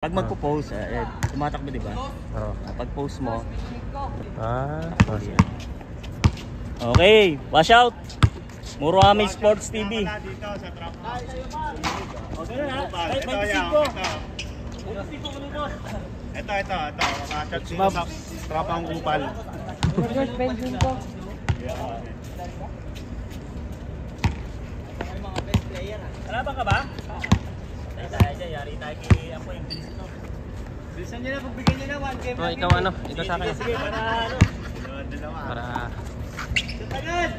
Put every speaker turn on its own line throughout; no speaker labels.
Pag magpo-post, tumatakbo, di ba?
Oo.
Pag post mo.
Sorry.
Okay, watch out. Muruami Sports TV.
Dito sa trap.
Okay na,
Ito yan. Ito. Makashot dito sa trapang kupal.
George Benson po.
Kalaban ka ba? Tayo, yari tayo kay Apo yung bilis ito. Bilisan nyo na, pagbigyan nyo na 1 game.
Oh, ikaw ano? Ikaw sa akin.
Sige, para ano?
Para...
Agad!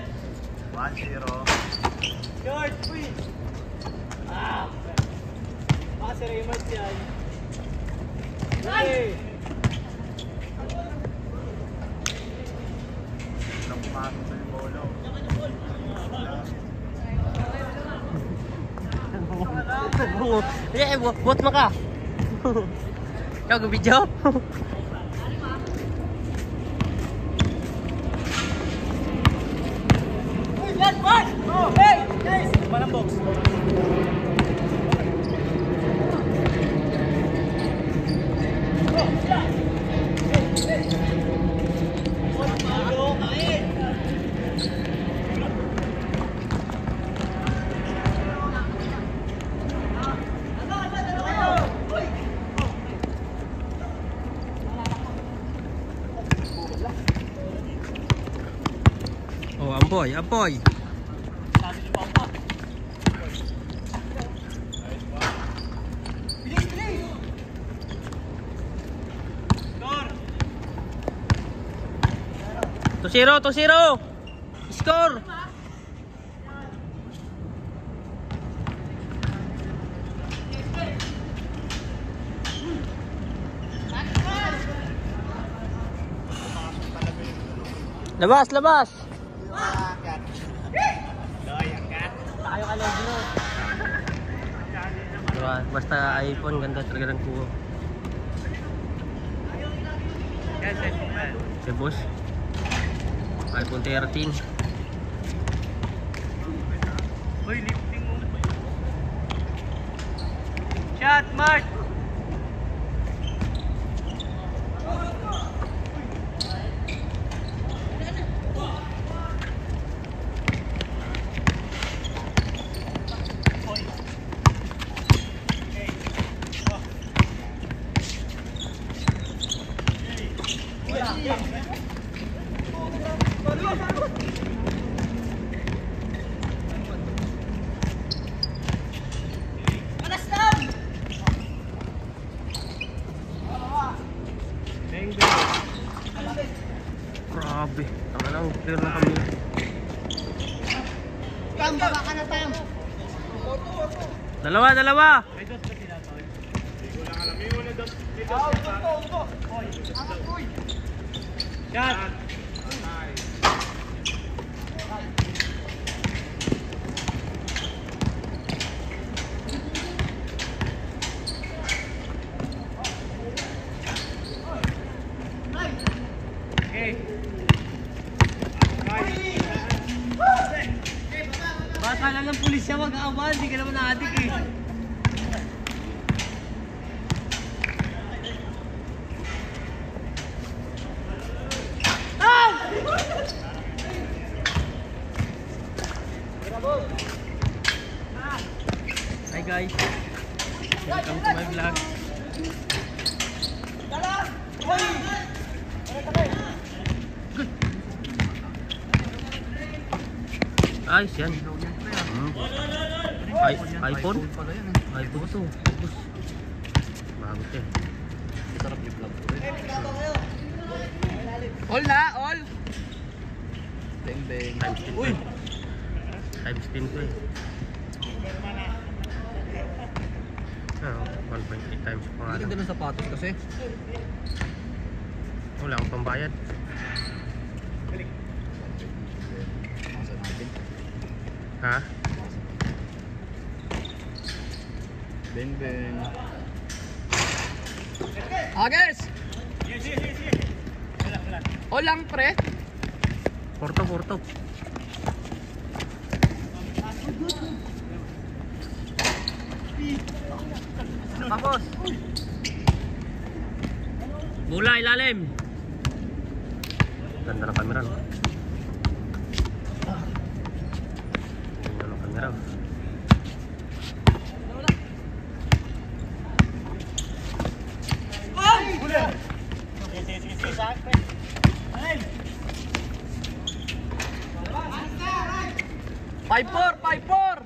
1-0.
George, uy! Si Raymond yan. Okay.
Ilang pumasok sa yung bolo.
Bot mo ka! Ikaw, gubidyo?
Hey! Guys! Manang box.
Oh, ampoy. To zero! Score! Labas!
Tayo ka lang dito.
Diba? Basta iPhone, ganda talaga ng kuha. Okay, boss. iPhone 13.
Uy, lifting mo. Shot, Mark!
Grabe. Ang anong clear na kami.
Tam, baba ka na, Tam.
Dalawa!
Shot! Okay. Baka lang ng pulis siya mag-aawan, hindi ka naman na-addict eh.
Hi guys. Welcome to my vlog. Ayos yan. iPhone to. Bago to. Sarap yung vlog.
All na, all.
Times 10. Uy! Times 10 to eh. 1.8 times pa nga.
Ang ganda ng sapatos kasi.
Wala akong pambayad. Ha?
Beng.
Agers! All lang, pre.
Porto.
Tapos!
Bola, ilalim. Ganda ng camera, no? Ganda ng camera.
Sige, sa akin. Alin?
5-4, 5-4.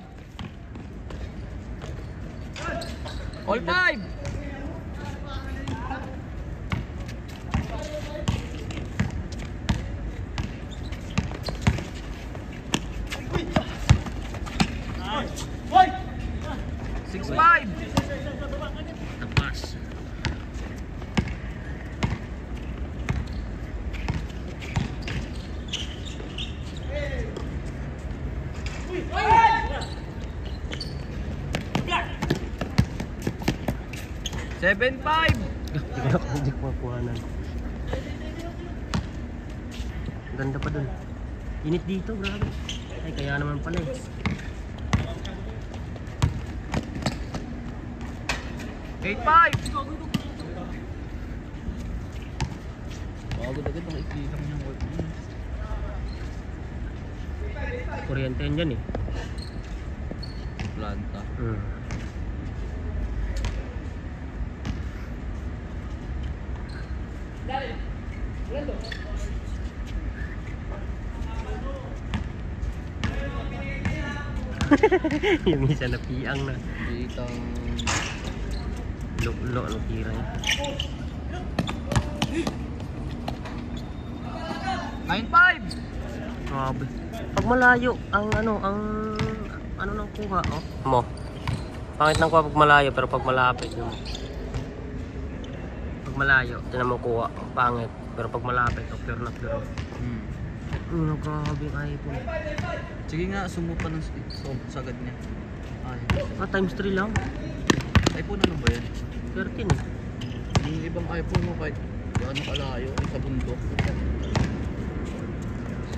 All 5.
Hoy!
6-5.
Tapas.
Seven, 5.
Hindi ko makuhanan. Ganda pa dun. Init dito, grabe. Ay, kaya naman pala eh.
8-5. Agad-agad makikita mo yung work.
Kuryente yan dyan eh.
Planta.
Yung isa na piang na.
Ditang
Lo, ano tira niya.
9-5.
Grabe. Pag malayo, ang ano nang kuha, oh. Mo. Pangit nang kuha pag malayo, pero pag malapit, no. Pag malayo, tinan mo kuha, pangit. Pero pag malapit, oh, pure na pure. Grabe yung iPhone.
Sige nga, sumupa ng sagad niya. Ay.
Times 3 lang.
iPhone ano ba yan?
13 eh.
Yung ibang iPhone mo kahit gaano kalayo, ay sa bundok.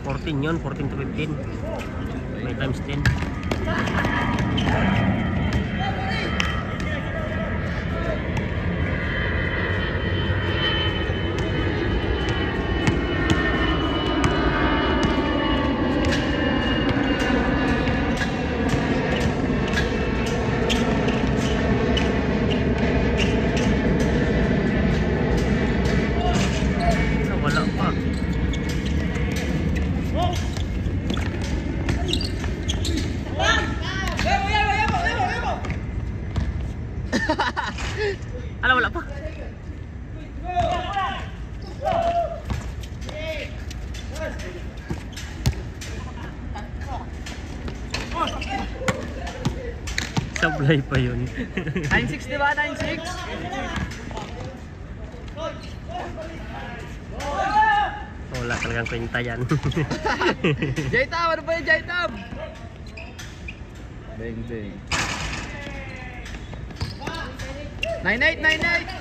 14 yun, 14 to 15. May times 10. Wala pa. Ala, wala pa. Sablay pa yun.
9-6 diba? 9-6?
Wala talagang kwenta yan.
J-Tab! Ano ba yung J-Tab? Bang bang. 9-8! 9-8!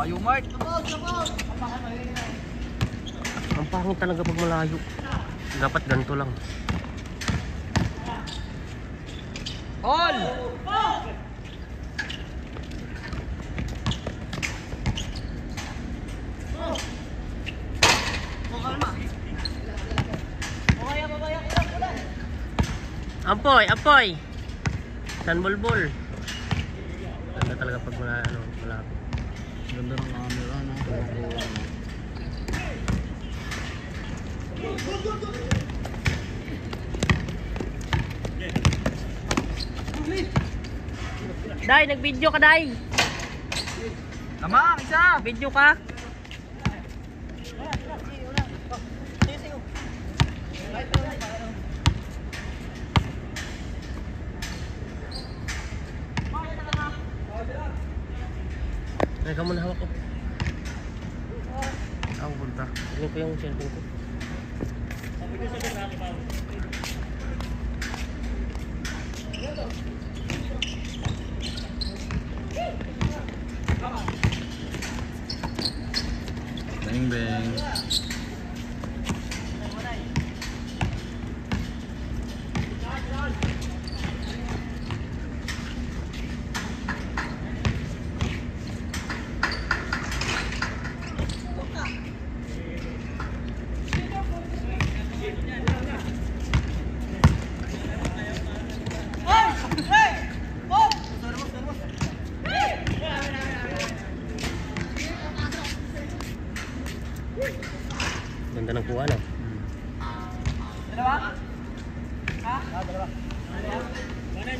Yung Mark!
Ang pangit talaga pag malayo. Dapat ganito lang.
All!
Apoy, apoy. San bulbul. Ganda talaga pag malapit.
Ganda ng camera, no?
Day, nag-video ka, Day.
Tama, isa!
Video ka. Teka muna, hawak ko. Punta. Tingnan ko yung cellphone ko.
Bang bang.
Ganda ng kuha, no?
Dalawa? Ha? Dalawa. Wanay.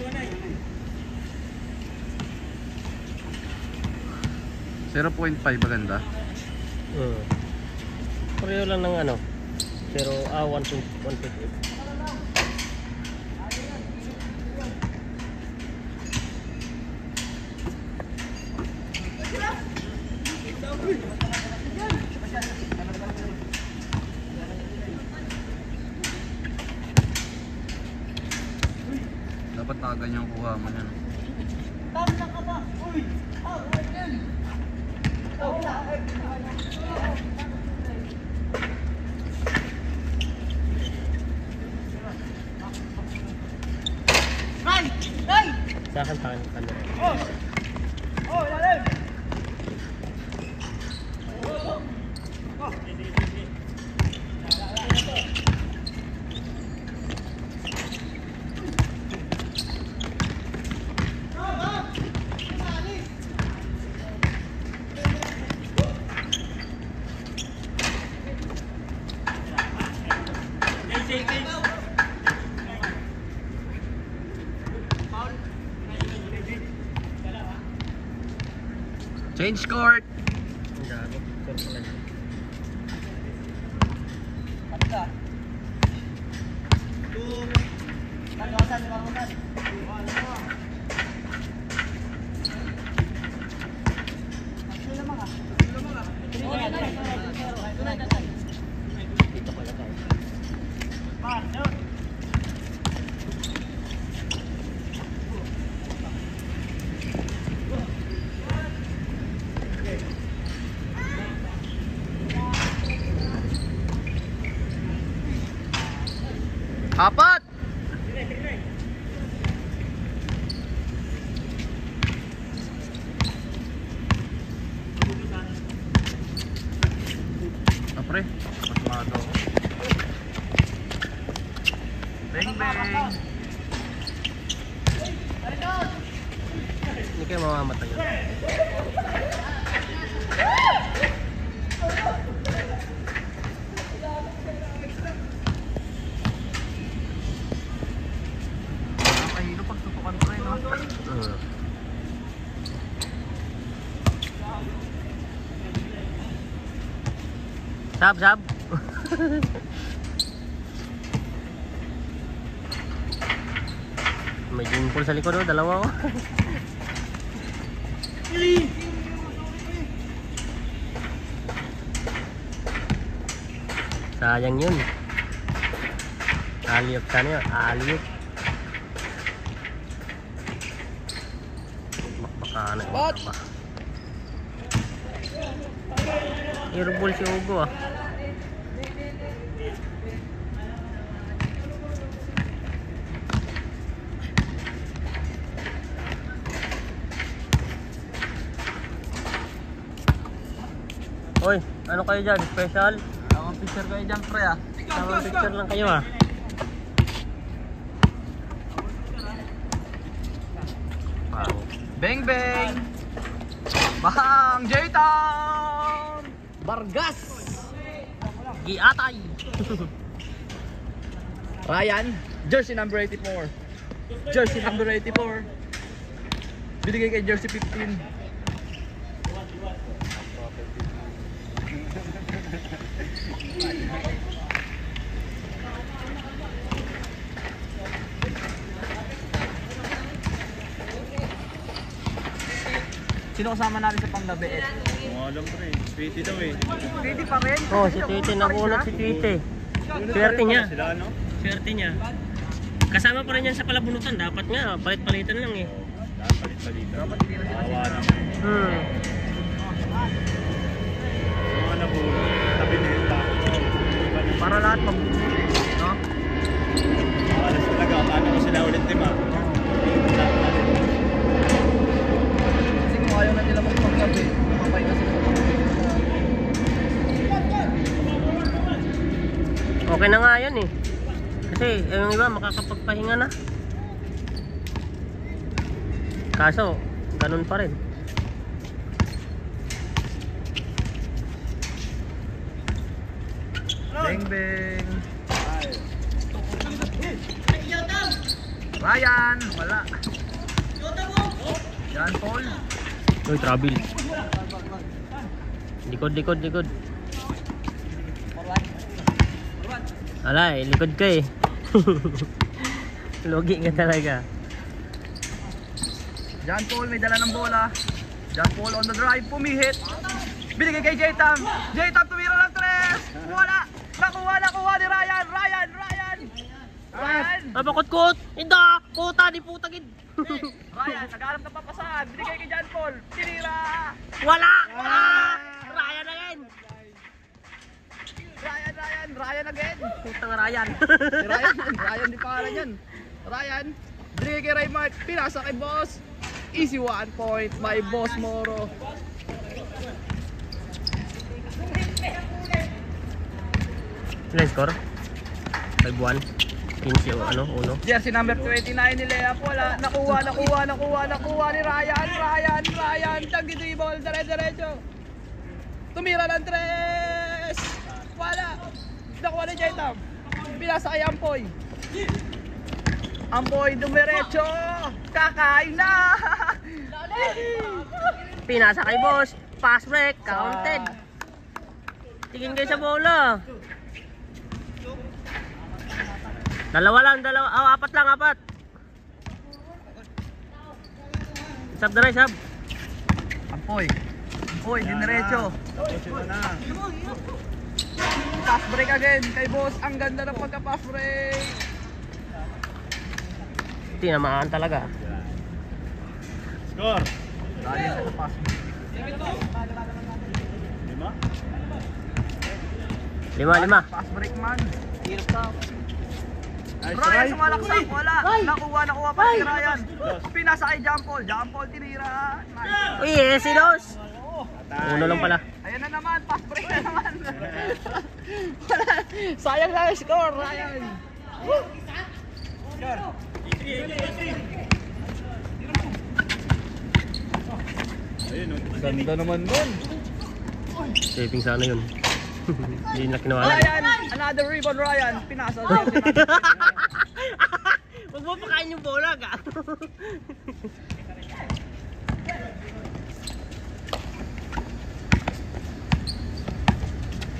0.5 maganda.
Pareho lang ng ano. Pero 1.8.
Dapat nakaganyan kuha mo yan.
Sa akin ang camera.
Ilalim!
Change court!
Gago.
Kapita. Nagawasan, nagawasan.
Dito pala tayo.
Apat! Apre, pasmado. Bang bang!
Hindi kayo mamamatay yun.
Nakahilo pag tutukan pa rin, no?
Sab. May dimple sa likod, oh. Dalawa, oh. Sayang yun. Aliyok sana yun. Aliyok. Baka na ba? Airball si Ugo, ah. Hoy, ano kayo dyan? Special?
Tamang picture kayo dyan, pre, ah.
Tamang picture lang kayo, ah. Wow.
Bang bang! Bang! J-Town! Bargas!
Giatay!
Ryan, jersey number 84. Jersey number 84. Binigay kay jersey 15. Sino kasama natin sa panggabi?
Alam pre, sweetie daw eh.
Pwede pa rin.
Oh, si Tite. Nakunat si Tite. Swerte niya.
Sila ano?
Swerte niya. Kasama pa rin yan sa palabunutan. Dapat nga, palit-palitan lang eh.
Palit-palitan. Awa naman. Mga nabulo, tabi nila.
Para lahat mabubuti, no?
Alas talaga, paano ko sila ulit, di ba?
Kasi kung ayaw na nila magpanggabi, makapay na sila.
Okay na nga yun eh. Kasi yung iba makakapagpahinga na. Kaso, ganun pa rin.
Beng beng. Ryan, wala. John Paul.
Uy, trouble. Likod. Alay, likod ka eh. Logi ka talaga.
John Paul may dala ng bola. John Paul on the drive, pumihit. Binigay kay J-Tam. J-Tam tumira ng 3. Wala. Nakuha ni Ryan. Ryan.
Napakot-kot. Inda, puta di putagid.
Ryan, naghanap ng papasahan. Binigay kay John Paul. Tinira.
Wala. Ryan again.
Ryan again.
Putang Ryan.
Ryan di para yan. Ryan, binigay kay Raymark. Pinasa kay Boss. Easy 1 point by Boss Moro.
Sila yung score? 5-1. 15 o ano, 1.
Jersey number 29 ni Lea Wala. Nakuha ni Ryan. Tag-dribble, dire-diretso. Tumira ng 3. Wala. Nakuha ni J-Tam. Pinasa kay Ampoy. Ampoy, dumiretso. Kakain na.
Pinasa kay boss. Pass break. Counted. Tingin kayo sa bola. Dalawa lang. Apat lang. Sab na rin, sab.
Ampoy, diniretso.
Tapos sila na.
Pass break again kay Boss. Ang ganda ng pagka-pass break.
Tinamaan talaga.
Score.
Dali sa pass break.
5.
Pass break man.
Nice
Ryan
try.
sumalaksak, wala. Nakuha pa si Ryan. Pinasa kay John Paul tinira. Nice.
Uy, si Dos. Uno lang pala.
Ayan na naman, pass break na naman. Wala. Sayang lang yung score, Ryan.
Ayun,
Ganda naman nun.
Saving sana yun. Hindi na kinawala.
Ryan, another rebound Ryan. Pinasa.
Huwag mo pakain yung bola, ka.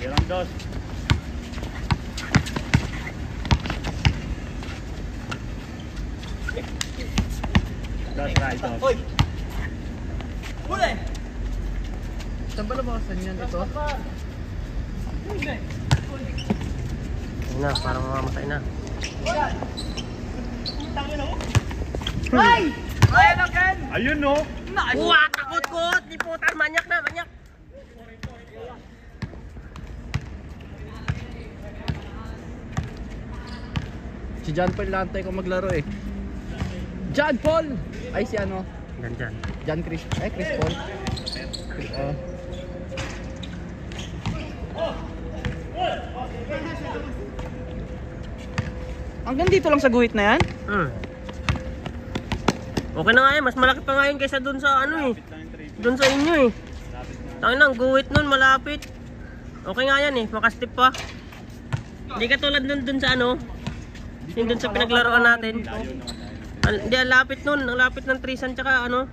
Ilang dos. Dos right off.
Saan ba nabawasan yan ito?
Ayun na, parang mamamatay na.
Ryan again!
Ayun no.
Uwa, takot-kot! Di putan, manyak.
Si John Paul lantay ko maglaro eh. John Paul! Ay si ano?
Dyan.
Chris Paul. Hanggang dito lang sa guhit na yan?
Okay na nga yan, mas malaki pa nga yun kaysa dun sa ano eh. Dun sa inyo eh. Tangin na, ang guhit nun, malapit. Okay nga yan eh, makastip pa. Hindi ka tulad dun sa ano. Yung dun sa pinaglaruan natin. Hindi, ang lapit nun, ang lapit ng Trisan tsaka ano.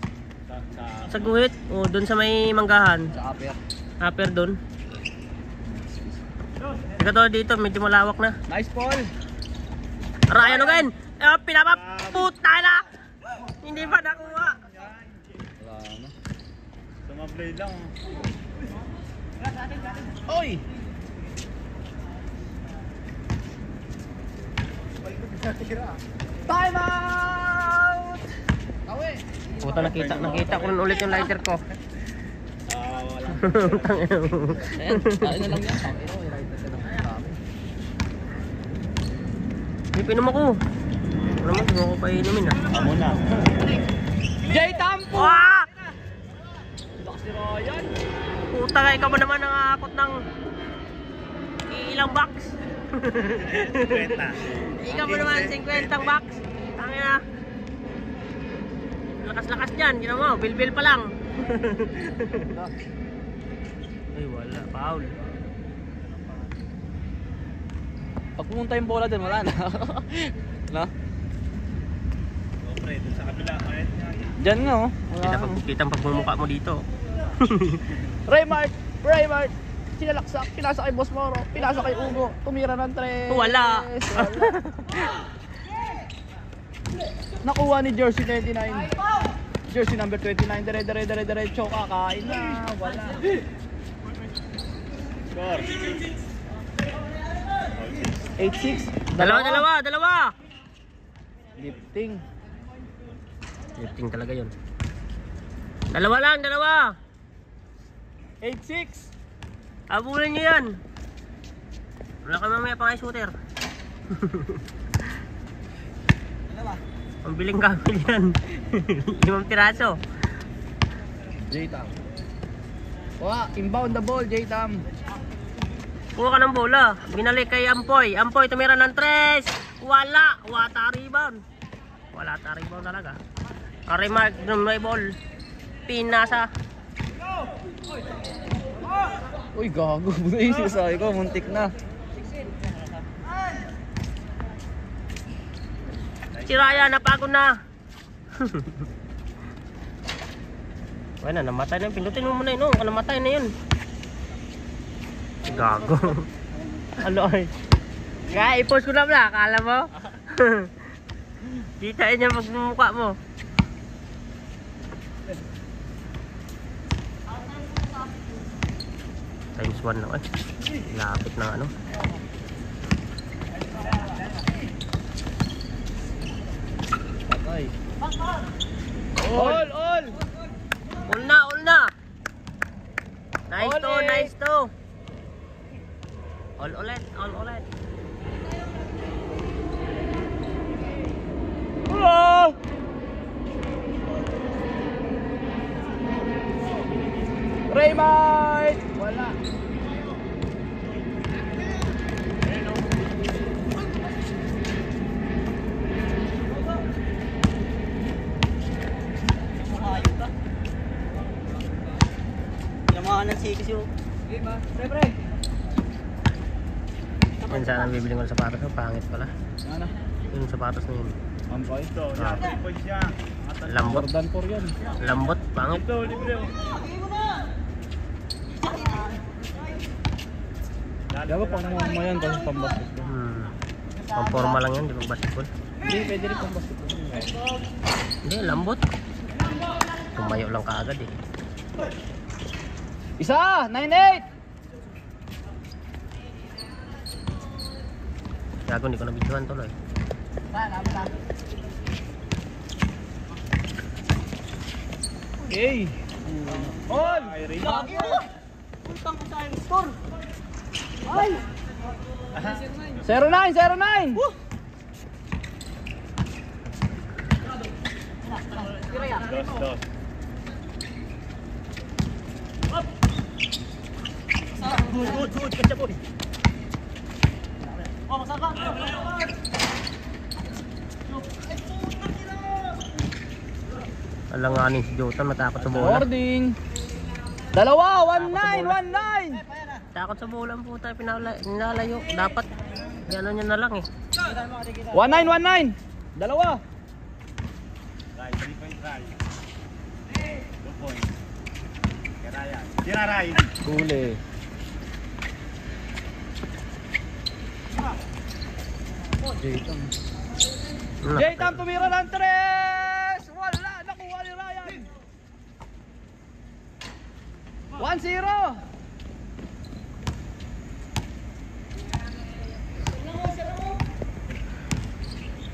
Sa guhit, o dun sa may manggahan.
Sa upper.
Upper dun. Hindi ka tulad dito, medyo malawak na.
Nice Paul!
Ryan again! Pinapaputa na! Hindi pa nakuha.
Wala na.
Sumablay lang.
Oy! Time out! Awe!
Puta, nakita ko nun ulit yung lighter ko.
Wala.
Tangina mo.
Ayan, kain na lang yan. Tangina mo, i-rider ka ng dami.
Hindi, pinom ako. Ano naman, hindi mo ako painumin ah.
Amo na.
J-Tampo!
Wah!
Lakas ni Ryan!
Puta ka, ikaw ba naman nangakot ng ilang box?
50.
Ikaw ba naman 50 box? Tangina. Lakas-lakas dyan, ginawa mo, bil-bil pa lang. Ay wala, foul.
Pag pumunta yung bola din, wala na. No?
Oh, pre, dun sa kabila. Kahit nga.
Diyan nga oh.
Kitang pagmumukha mo dito.
Raymart! Sinalaksak, pinasa kay Boss Moro, pinasa kay Ugo, tumira ng 3.
Wala.
Nakuha ni Jersey 29. Jersey number 29, diretso, kakain na, wala.
Score.
8-6.
Dalawa.
Lifting.
Lifting talaga yun. Dalawa.
8-6.
Abulin nyo yan. Wala ka mamaya pang shooter. Pambiling kami yan. 5 piraso.
J-Tam. Inbound the ball, J-Tam.
Kuha ka ng bola. Binalik kay Ampoy. Ampoy tumira ng 3. Wala. Wata rebound. Wala ta rebound talaga. Remark ng may ball. Pinasa.
Uy, gago. Bunaisi sabi ko, muntik na.
Si Raya, napagod na. Wala na, namatay na yun. Pindutin mo muna yun. Namatay na yun. Gago. Ano ay? Kaya i-post ko na pala. Akala mo? Kitain niya magmumukha mo. Times 1 na. Lapit ng ano.
Patay. All!
All na. Nice to. All ulit.
Oh! Raymart! Wala.
Pinamahan ng sikis yun.
Game ah. Pre.
Yan sana bibili ko ng sapatos. Pangit pala.
Ano?
Yung sapatos na yun.
Ampay.
Ito, yan. 3 points siya.
Lambot.
Jordan 4 yan.
Lambot. Pangit.
Ito, libre.
Diba pang mga yan kasi pang basketball?
Pang-forma lang yan. Di ba basketball?
Hindi, pwede rin pang basketball.
Hindi, lambot. Tumayo lang kaagad eh.
Isa! 9-8!
Gago, hindi ko nabidyohan tuloy.
Okay. All! 0-9!
Dos.
Good. Kacap boy. Alanganin si Jotan, matakot sa bola.
Boarding! Dalawa! 1-9!
Takot sa bola po tayo, pinalayo. Dapat, gano'n niya na lang eh.
1-9! Dalawa!
Ray, 3 points Ray. 2 points. Kaya yan. Tira Ray.
Huli. J-Tam tumira ng 3! Wala! Nakuha ni Ryan! 1-0!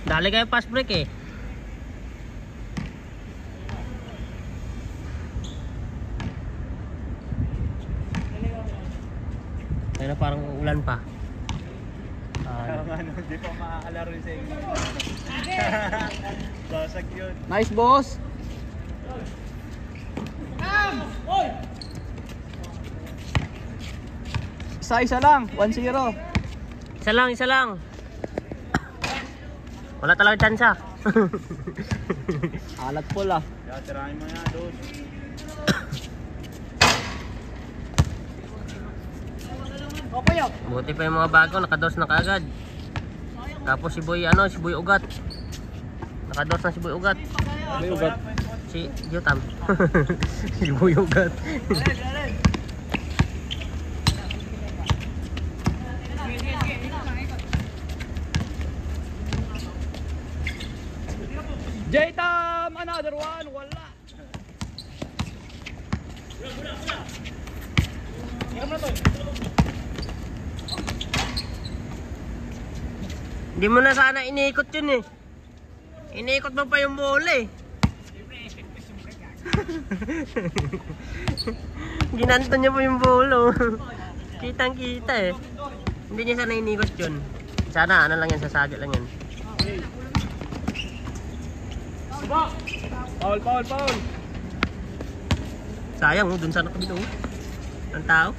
Dali kayo fast break eh. Kaya parang ulan pa.
Parang ano, hindi pa makakalaro sa inyo. Basag yun.
Nice boss! Isa lang, 1-0.
Isa lang. Wala talaga tsansa.
Alat po lah.
Kaya tirahin mo yan, dos.
Buti pa yung mga bago, nakados na kaagad. Tapos si Boy Ugat. Nakadors na si Boy Ugat.
May ugat.
Si Jotam. Si Boy Ugat.
J-Tam! Another one! Wala!
Hindi mo na sana iniikot yun eh. Iniikot mo pa yung bola eh. Ginanto niya pa yung bola. Kitang kita eh. Hindi niya sana iniikot yun. Sana ano lang yan, sasagit lang yan.
Foul!
Sayang dun sa nakabilo. Ang tao.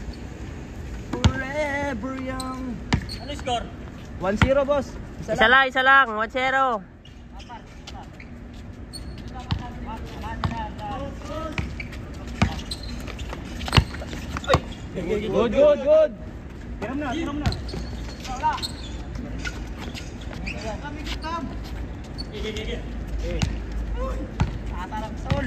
Forever young.
Ano score?
1-0 boss.
Isa lang, 1-0.
Good.
Tiram na.
Tatarang sol.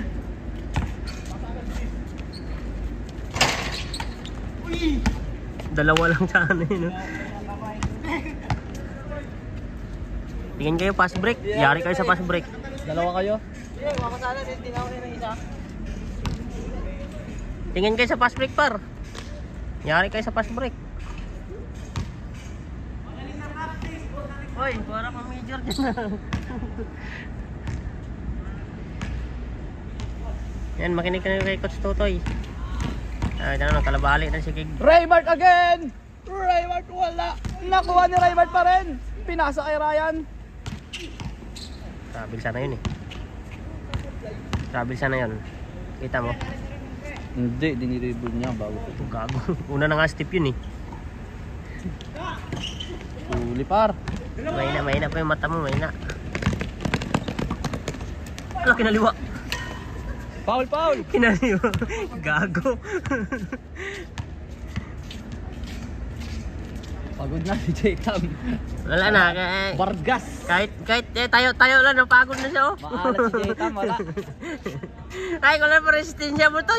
Dalawa lang sa ano yun. Tingin kayo pass break. Yari kayo sa pass break.
Dalawa kayo?
Tingin kayo sa pass break par. Yari kayo sa pass break. Hoy, para kang major dyan. Yan, makinig ka na kay Coach Totoy. Ay, dyan na, kalabali na si Kig.
Raymart again! Raymart wala! Nakuha ni Raymart pa rin! Pinasa kay Ryan.
Travel sana yun eh. Travel sana yun. Kita mo?
Hindi, diniribol niya bago.
Gago. Una na nga step yun eh.
Huli par.
Mahina pa yung mata mo, mahina. Ala, kinaliwa.
Foul!
Kinaliwa. Gago.
Pagod na si J-Tam.
Wala na.
Vargas!
Kahit tayo lang, napagod na siya oh.
Maalat si J-Tam, wala.
Ay, wala pa resistensya mo to.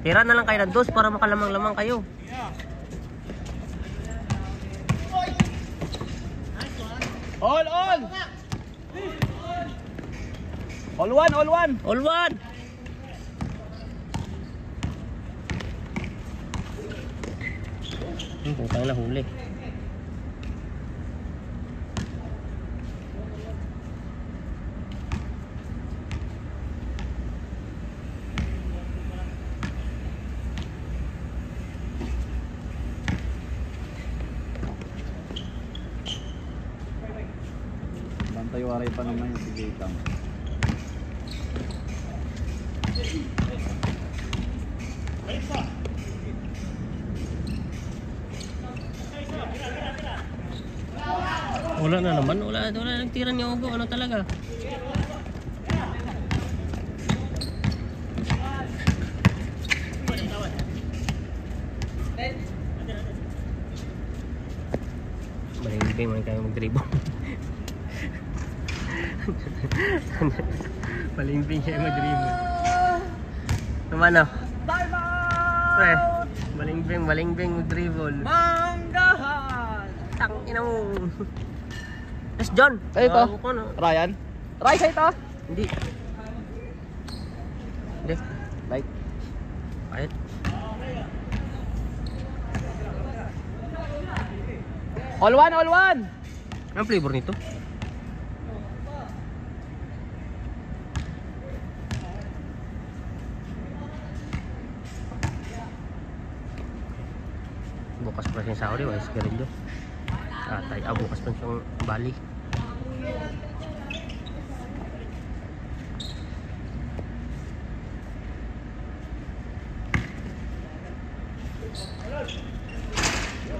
Tira na lang kayo ng dos para makalamang-lamang kayo.
All! All one!
All one! Putang na huli.
Bantay-waray pa naman yung si J-Tam.
Wala na naman, wala nagtira ni Ogo, ano talaga? Maling man kayo mag-dribble. Maling siya mag-dribble. Naman o? Maling mag-dribble.
Manggahan!
Tangina mo. Yes, John.
Ay, ito.
Gago ka na.
Ryan? Rice ito?
Hindi. Hindi.
Light.
Kahit.
All one!
Anong flavor nito? Bukas pa siyang Saudi, wais ka rin doon. Bukas pa siyang Bali.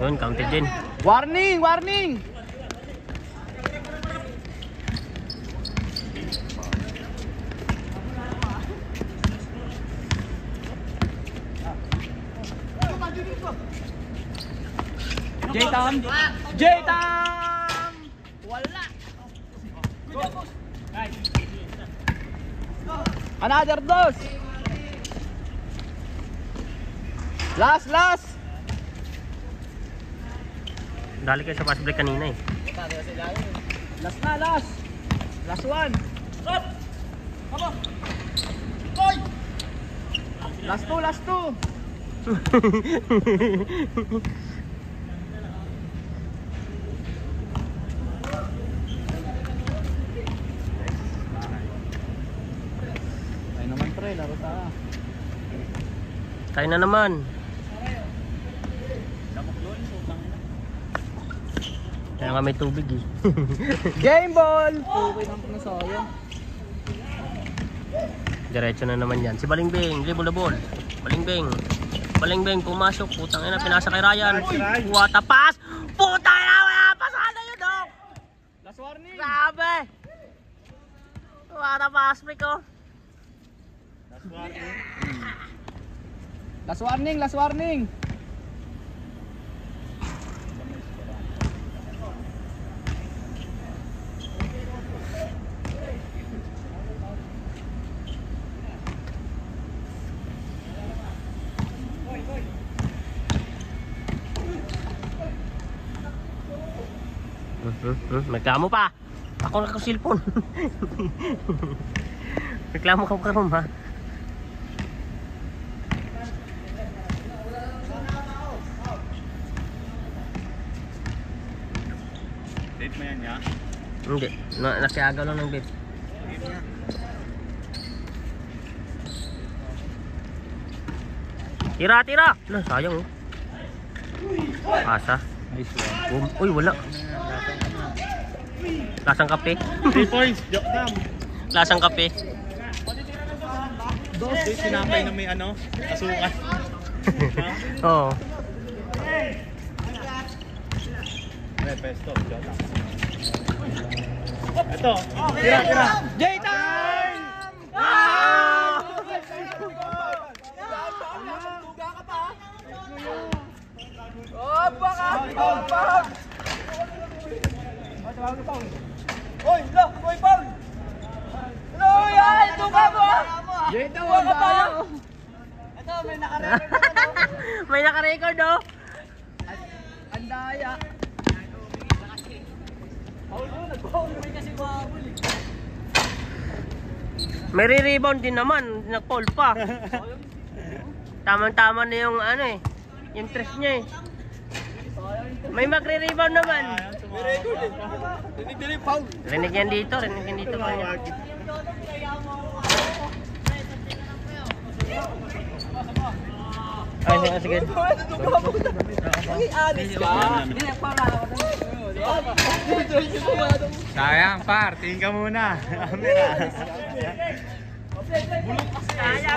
Yun, counted din.
Warning! J-Tam! J-Tam! Wala! Another dose! Last!
Dali kayo sa fast break kanina eh.
Last na, last! Last one! Last two! Ay naman pre, laro ta.
Tayo na naman. Kaya nga may tubig eh.
Game ball! Okay naman na sayang.
Diretso na naman yan. Si Balingbing, libol-labol. Balingbing, pumasok. Putang ina, pinasa kay Ryan. What a pass! Putang ina, wala pasada yun, Dok!
Last warning!
Grabe! What a pass, Rico.
Last warning!
Reklamo pa. Ako nakasilpon. Reklamo ka karon ha.
Date mo yan ya?
Hindi. Nakiagaw lang ng bed. Tira! Nah, sayang oh. Asa.
Nice one.
Uy, wala. Lasang kape.
3 points, Jokdam.
Lasang kape.
Date sinapay na may ano, asukan.
Oo.
May pesto, Jokdam. Ito, tira.
J-Time! Oh, baka! Oy, lo! Oy, Paul! Ano yan? Ito ka mo! J-Time, wala tayo! Ito, may nakarecord na ito.
May naka-record oh.
Ang daya.
May re-rebound din naman. Nag-foul pa. Tama-tama na yung ano eh. Yung tres niya eh. May magre-rebound naman.
Dinig Paul.
Rinig yan dito. Kanya. Ay, sige.
Alis ka.
Sayang par, tingin ka muna.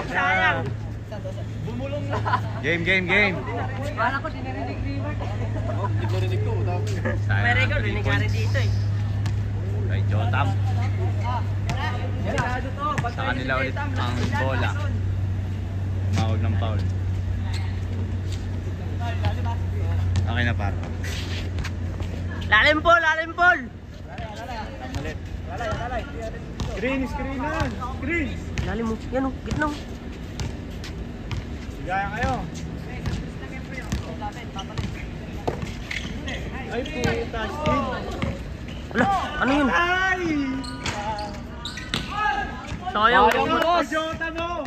Sayang.
Bumulong na.
Game.
Wala ko dinirinig river.
Hindi ko rinig to.
May record. Rinig ka rin dito eh.
Kay Jotam.
Delikado to.
Sa kanila ulit ang bola. Mahog ng foul. Okay na par.
Lalim Paul.
Malit. Screen na. Screen.
Lalim mo. Yan o. Gitna o.
Sigaya kayo. Ay puta, screen.
Wala. Ano yun?
Ay!
Sayang.
boss.
Jota mo!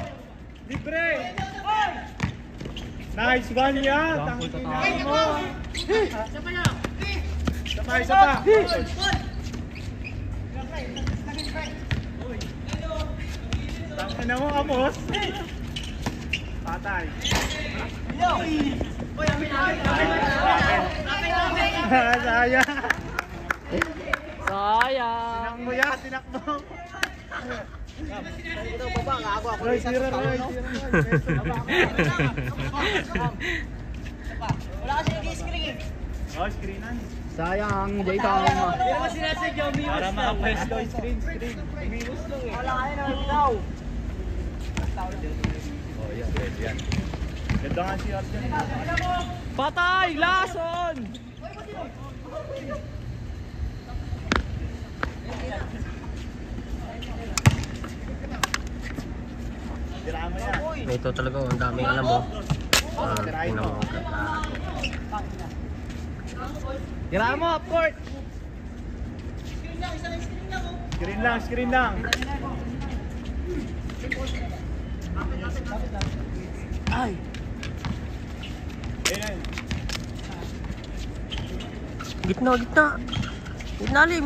Libre! Nice one yan! Tangin mo! Isa pa! Tangin mo ka, boss! Patay! Sayang!
Sayang.
Tinakbo yan! Tinakbo! Roy, tira, Roy!
Wala kasi nag-screen eh.
Oh, screenan!
Sayang, J-Time.
Hindi naman sinasadya umiwas
Para
lang.
makapwesto yung screen!
Wala kayo naman daw.
Oh, yan, pwede yan. Ganda nga si Arjan.
Patay! Lason!
Tira mo yan.
Ito talaga, ang daming alam mo. Tingnan mo.
Tira mo, up court!
Screen lang.
Ay!
Ayun.
Gitna. Ilalim.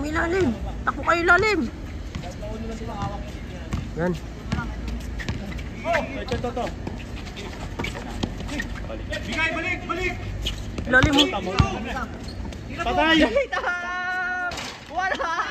Takbo kayo ilalim. Yan.
Ito. Balik!
Ilalim mo.
Patay!
Wala!